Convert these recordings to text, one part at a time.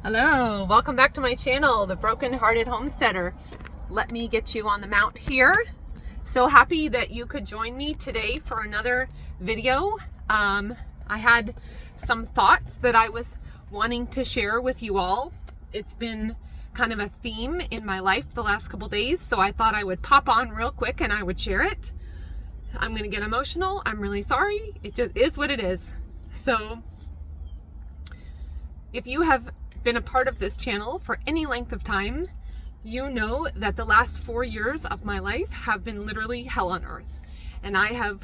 Hello, welcome back to my channel, The Broken Hearted Homesteader. Let me get you on the mount here. So happy that you could join me today for another video. I had some thoughts that I was wanting to share with you all. It's been kind of a theme in my life the last couple days, so I thought I would pop on real quick and I would share it. I'm gonna get emotional. I'm really sorry. It just is what it is. So if you have been a part of this channel for any length of time, you know that the last 4 years of my life have been literally hell on earth. And I have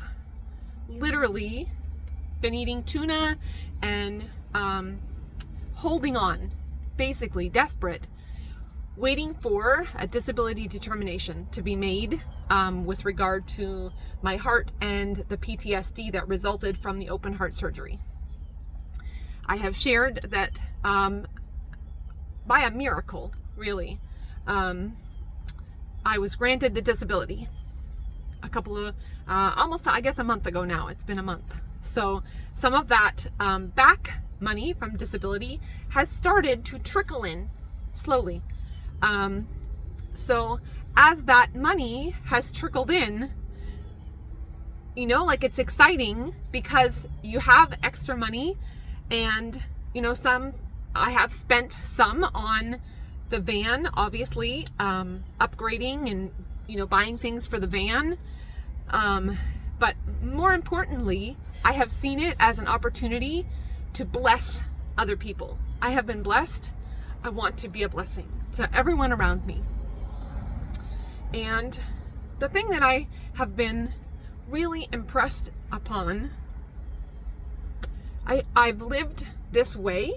literally been eating tuna and holding on, basically desperate, waiting for a disability determination to be made with regard to my heart and the PTSD that resulted from the open heart surgery. I have shared that by a miracle, really, I was granted the disability a couple of, almost, I guess, a month ago now. It's been a month. So some of that back money from disability has started to trickle in slowly. So as that money has trickled in, you know, like, it's exciting because you have extra money, and, you know, I have spent some on the van, obviously, upgrading and, you know, buying things for the van. But more importantly, I have seen it as an opportunity to bless other people. I have been blessed. I want to be a blessing to everyone around me. And the thing that I have been really impressed upon, I've lived this way,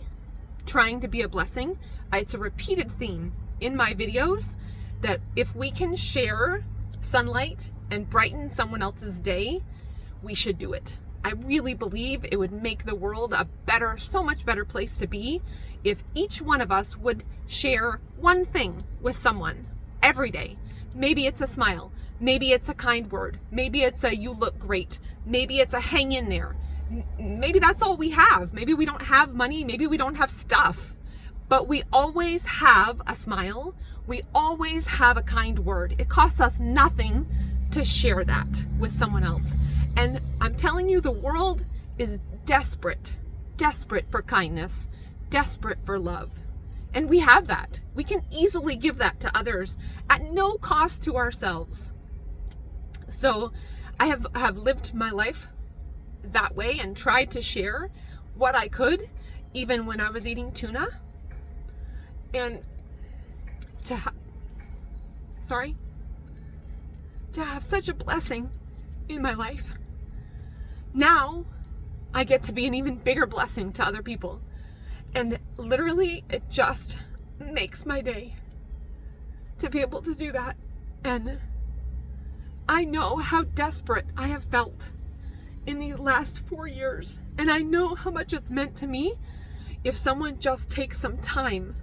trying to be a blessing. It's a repeated theme in my videos that if we can share sunlight and brighten someone else's day, we should do it. I really believe it would make the world a better, so much better place to be if each one of us would share one thing with someone every day. Maybe it's a smile, maybe it's a kind word, maybe it's a you look great, maybe it's a hang in there. Maybe that's all we have. Maybe we don't have money. Maybe we don't have stuff. But we always have a smile. We always have a kind word. It costs us nothing to share that with someone else. And I'm telling you, the world is desperate for kindness, desperate for love. And we have that. We can easily give that to others at no cost to ourselves. So I have lived my life that way and tried to share what I could, even when I was eating tuna. And to have such a blessing in my life. Now I get to be an even bigger blessing to other people. And literally, it just makes my day to be able to do that. And I know how desperate I have felt in these last 4 years. And I know how much it's meant to me if someone just takes some time,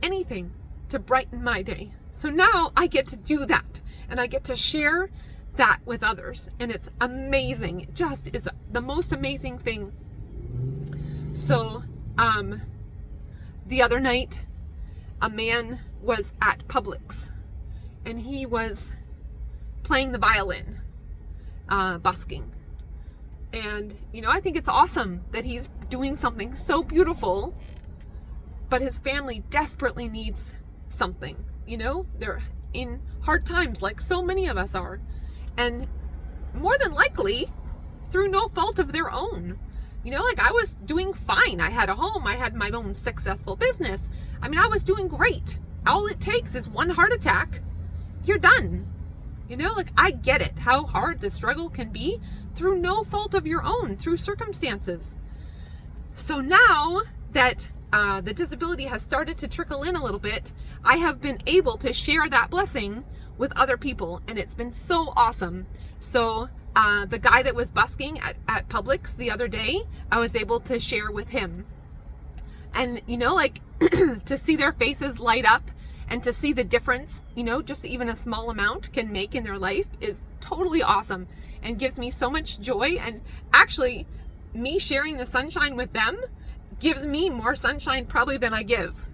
anything, to brighten my day. So now I get to do that, and I get to share that with others. And it's amazing. It just is the most amazing thing. So, the other night, a man was at Publix, and he was playing the violin, busking. And, you know, I think it's awesome that he's doing something so beautiful, but his family desperately needs something. You know, they're in hard times like so many of us are. And more than likely, through no fault of their own. You know, like, I was doing fine. I had a home. I had my own successful business. I mean, I was doing great. All it takes is one heart attack. You're done. You know, like, I get it, how hard the struggle can be through no fault of your own, through circumstances. So now that the disability has started to trickle in a little bit, I have been able to share that blessing with other people, and it's been so awesome. So the guy that was busking at Publix the other day, I was able to share with him. And, you know, like, to see their faces light up and to see the difference, you know, just even a small amount can make in their life is totally awesome and gives me so much joy. And actually, me sharing the sunshine with them gives me more sunshine probably than I give.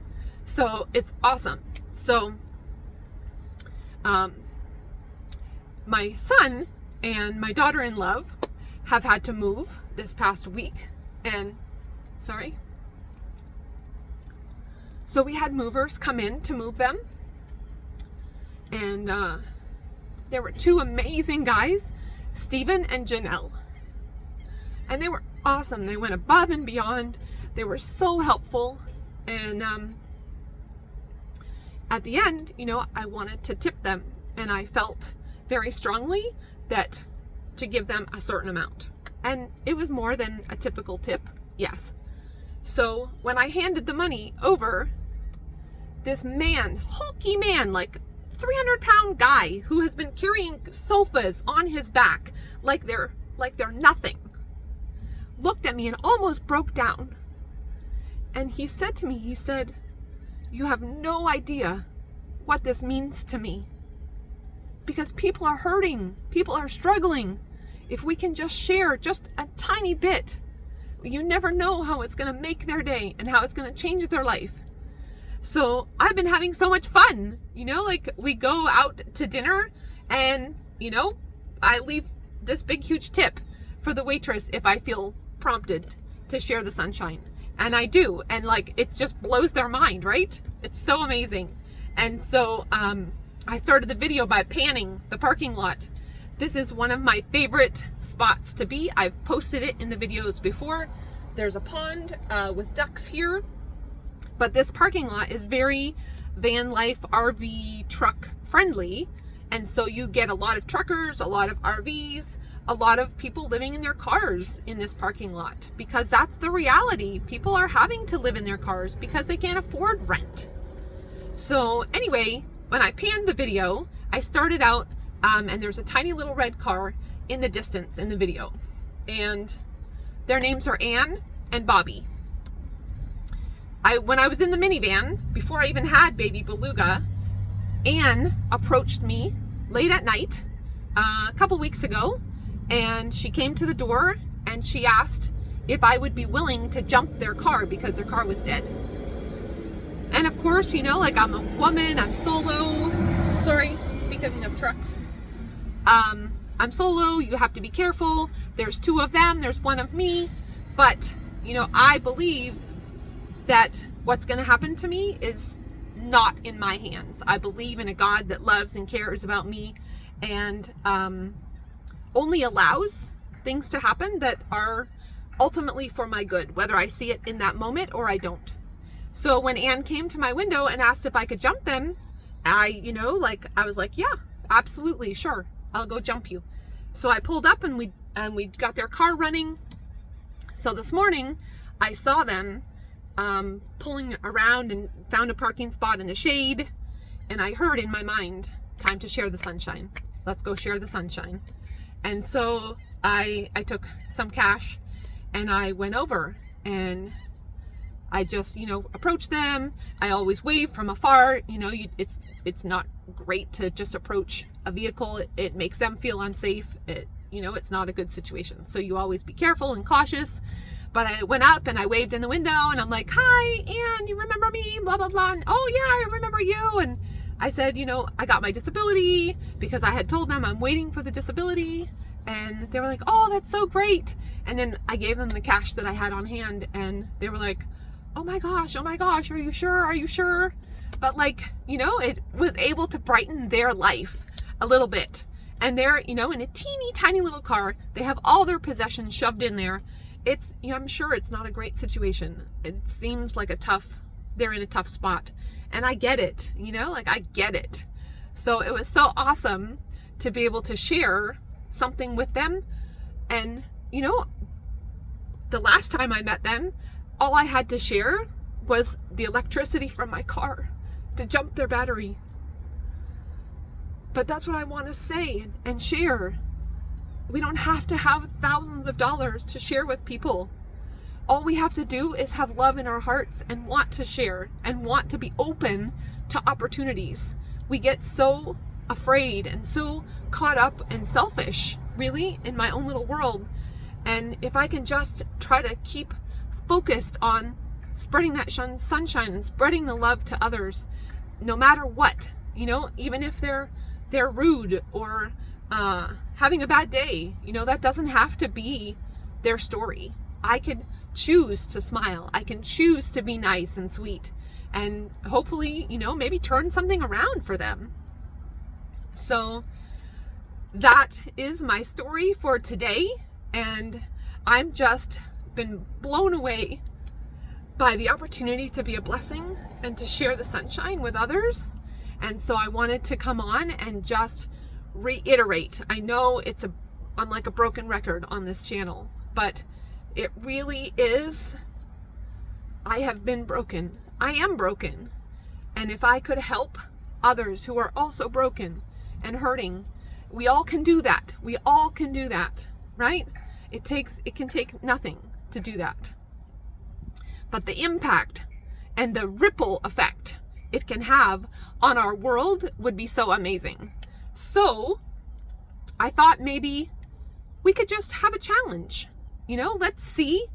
So it's awesome. So my son and my daughter-in-law have had to move this past week, and so we had movers come in to move them, and there were two amazing guys, Stephen and Janelle, and they were awesome. They went above and beyond. They were so helpful, and at the end, I wanted to tip them, and I felt very strongly that to give them a certain amount, and it was more than a typical tip, yes. So when I handed the money over, this man, hulky man, like 300-pound guy who has been carrying sofas on his back like they're nothing, looked at me and almost broke down. And he said to me, he said, "You have no idea what this means to me, because people are hurting, people are struggling. If we can just share just a tiny bit, you never know how it's going to make their day and how it's going to change their life." So I've been having so much fun, like we go out to dinner and, I leave this big, huge tip for the waitress if I feel prompted to share the sunshine. And I do. And it just blows their mind, right? It's so amazing. And so I started the video by panning the parking lot. This is one of my favorite spots to be. I've posted it in the videos before. There's a pond with ducks here. But this parking lot is very van life, RV, truck friendly. And so you get a lot of truckers, a lot of RVs, a lot of people living in their cars in this parking lot, because that's the reality. People are having to live in their cars because they can't afford rent. So anyway, when I panned the video, I started out and there's a tiny little red car in the distance in the video. And their names are Anne and Bobby. When I was in the minivan, before I even had baby Beluga, Anne approached me late at night a couple weeks ago, and she came to the door and she asked if I would be willing to jump their car because their car was dead. And of course, I'm a woman, I'm solo. Sorry, speaking of trucks. I'm solo, you have to be careful. There's two of them, there's one of me. But, I believe that what's going to happen to me is not in my hands. I believe in a God that loves and cares about me, and only allows things to happen that are ultimately for my good, whether I see it in that moment or I don't. So when Anne came to my window and asked if I could jump them, I was like, yeah, absolutely, sure, I'll go jump you. So I pulled up and we got their car running. So this morning I saw them pulling around and found a parking spot in the shade, and I heard in my mind, time to share the sunshine. Let's go share the sunshine. And so I took some cash and I went over and I just, approached them. I always wave from afar. It's not great to just approach a vehicle. It makes them feel unsafe. It's not a good situation. So you always be careful and cautious. But I went up and I waved in the window and I'm like, "Hi, Anne, you remember me? Blah, blah, blah." And, "Oh yeah, I remember you." And I said, I got my disability, because I had told them I'm waiting for the disability. And they were like, "Oh, that's so great." And then I gave them the cash that I had on hand, and they were like, oh my gosh, are you sure? Are you sure? But it was able to brighten their life a little bit. And they're, in a teeny tiny little car. They have all their possessions shoved in there. It's, I'm sure it's not a great situation. It seems like they're in a tough spot. And I get it, I get it. So it was so awesome to be able to share something with them. And, the last time I met them, all I had to share was the electricity from my car to jump their battery. But that's what I want to say and share. We don't have to have thousands of dollars to share with people. All we have to do is have love in our hearts and want to share and want to be open to opportunities. We get so afraid and so caught up and selfish, really, in my own little world. And if I can just try to keep focused on spreading that sunshine and spreading the love to others, no matter what, you know, even if they're rude or having a bad day, you know, that doesn't have to be their story. I can choose to smile. I can choose to be nice and sweet, and hopefully, you know, maybe turn something around for them. So that is my story for today, and I'm just been blown away by the opportunity to be a blessing and to share the sunshine with others. And so I wanted to come on and just reiterate. I know I'm like a broken record on this channel, but it really is. I have been broken. I am broken. And if I could help others who are also broken and hurting, we all can do that. We all can do that, right? It can take nothing to do that. But the impact and the ripple effect it can have on our world would be so amazing. So I thought maybe we could just have a challenge. You know, let's see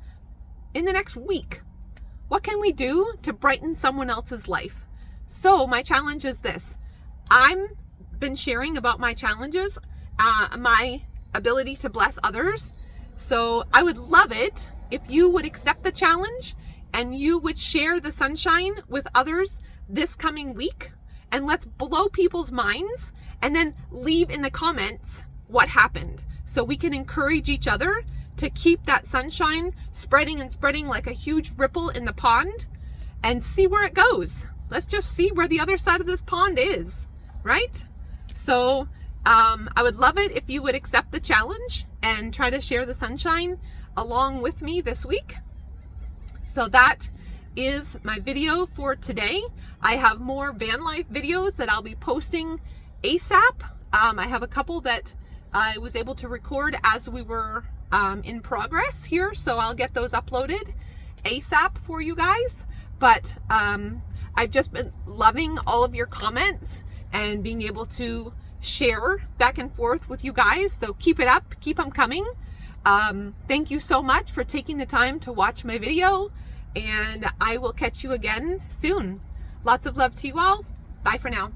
in the next week, what can we do to brighten someone else's life? So my challenge is this. I've been sharing about my challenges, my ability to bless others. So I would love it if you would accept the challenge and you would share the sunshine with others this coming week. And let's blow people's minds and then leave in the comments what happened, so we can encourage each other to keep that sunshine spreading and spreading like a huge ripple in the pond, and see where it goes. Let's just see where the other side of this pond is, right? So I would love it if you would accept the challenge and try to share the sunshine along with me this week. So that is my video for today. I have more van life videos that I'll be posting ASAP. I have a couple that I was able to record as we were in progress here, so I'll get those uploaded ASAP for you guys. But I've just been loving all of your comments and being able to share back and forth with you guys. So keep it up, keep them coming. Thank you so much for taking the time to watch my video, and I will catch you again soon. Lots of love to you all. Bye for now.